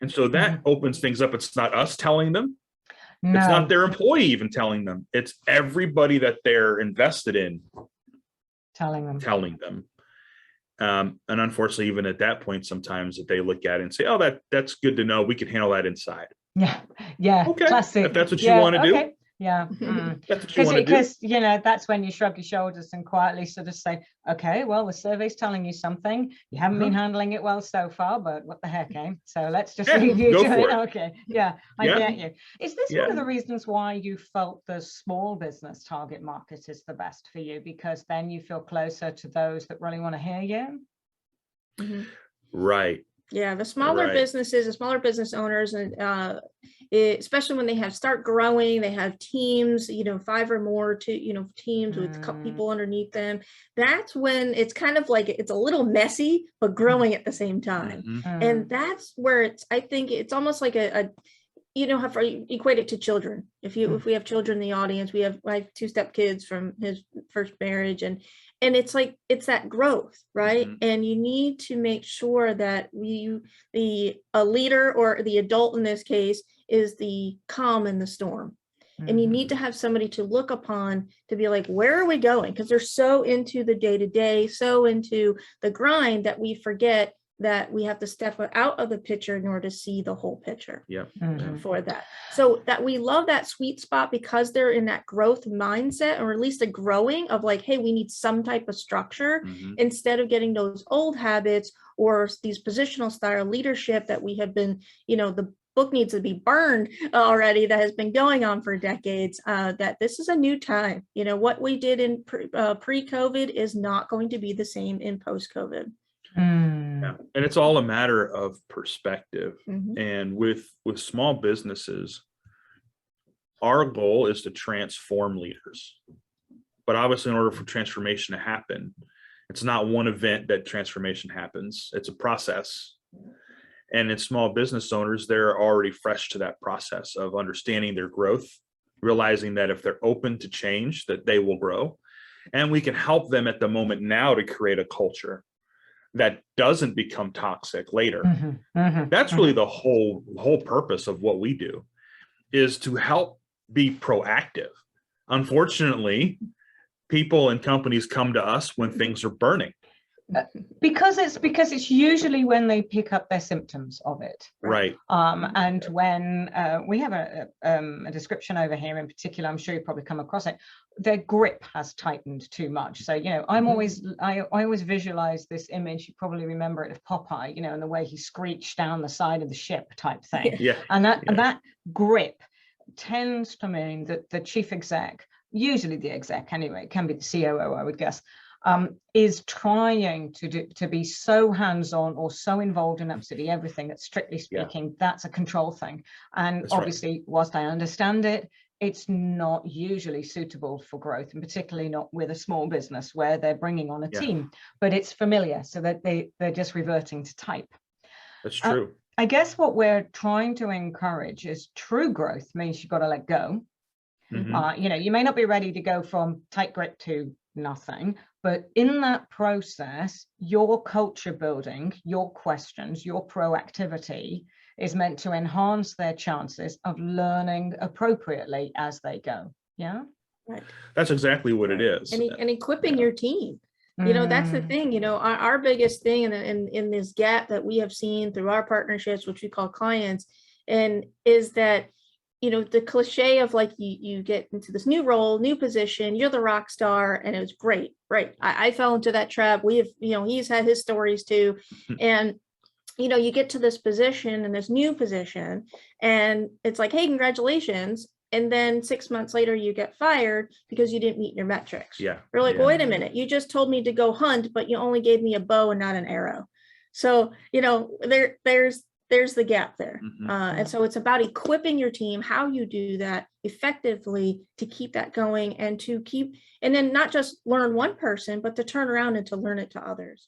And so that opens things up. It's not us telling them. No. It's not their employee even telling them. It's everybody that they're invested in telling them. And unfortunately, even at that point, sometimes that they look at it and say, "Oh, that's good to know. We can handle that inside." Yeah. Okay. Classic. If that's what you want to do. Yeah. That's what you want to do. Because, that's when you shrug your shoulders and quietly sort of say, okay, well, the survey's telling you something. You haven't been handling it well so far, but what the heck, eh? So let's just leave you to it. Okay. Yeah, I get you. Is this one of the reasons why you felt the small business target market is the best for you? Because then you feel closer to those that really want to hear you? Right. Yeah, the smaller businesses, the smaller business owners, and especially when they start growing, they have teams, 5 or more teams with a couple people underneath them. That's when it's kind of like it's a little messy, but growing at the same time. And that's where I think it's almost like have to equate it to children. If we have children in the audience, I have 2 stepkids from his first marriage, and it's like, it's that growth, right? And you need to make sure that a leader, or the adult in this case, is the calm in the storm. And you need to have somebody to look upon to be like, where are we going? Because they're so into the day-to-day, so into the grind, that we forget that we have to step out of the picture in order to see the whole picture for that. So that we love that sweet spot, because they're in that growth mindset, or at least a growing of like, hey, we need some type of structure instead of getting those old habits or these positional style leadership that we have been, the book needs to be burned already, that has been going on for decades, that this is a new time. What we did in pre-COVID is not going to be the same in post-COVID. Yeah. And it's all a matter of perspective. And with small businesses, our goal is to transform leaders. But obviously, in order for transformation to happen, it's not one event that transformation happens. It's a process. And in small business owners, they're already fresh to that process of understanding their growth, realizing that if they're open to change, that they will grow. And we can help them at the moment now to create a culture that doesn't become toxic later. That's really the whole purpose of what we do, is to help be proactive. Unfortunately, people and companies come to us when things are burning. Because it's usually when they pick up their symptoms of it, right? And when we have a description over here in particular, I'm sure you've probably come across it. Their grip has tightened too much. So I always visualize this image. You probably remember it of Popeye, and the way he screeched down the side of the ship type thing. And that grip tends to mean that the chief exec, usually the exec anyway, it can be the COO, I would guess, is trying to be so hands-on or so involved in absolutely everything that, strictly speaking, that's a control thing. And that's obviously, whilst I understand it, it's not usually suitable for growth, and particularly not with a small business where they're bringing on a team, but it's familiar, so that they're just reverting to type. That's true. I guess what we're trying to encourage is true growth means you've got to let go. You may not be ready to go from tight grip to nothing, but in that process, your culture building, your questions, your proactivity is meant to enhance their chances of learning appropriately as they go. Right. That's exactly what it is. And equipping your team. That's the thing. Our biggest thing in this gap that we have seen through our partnerships, which we call clients, and is that the cliche of like you get into this new role, new position, you're the rock star, and it was great. I fell into that trap. We have, he's had his stories too. And, you get to this position and this new position, and it's like, hey, congratulations. And then 6 months later, you get fired because you didn't meet your metrics. You're like, well, wait a minute. You just told me to go hunt, but you only gave me a bow and not an arrow. So, there's the gap there. And so it's about equipping your team, how you do that effectively to keep that going, and then not just learn one person, but to turn around and to learn it to others.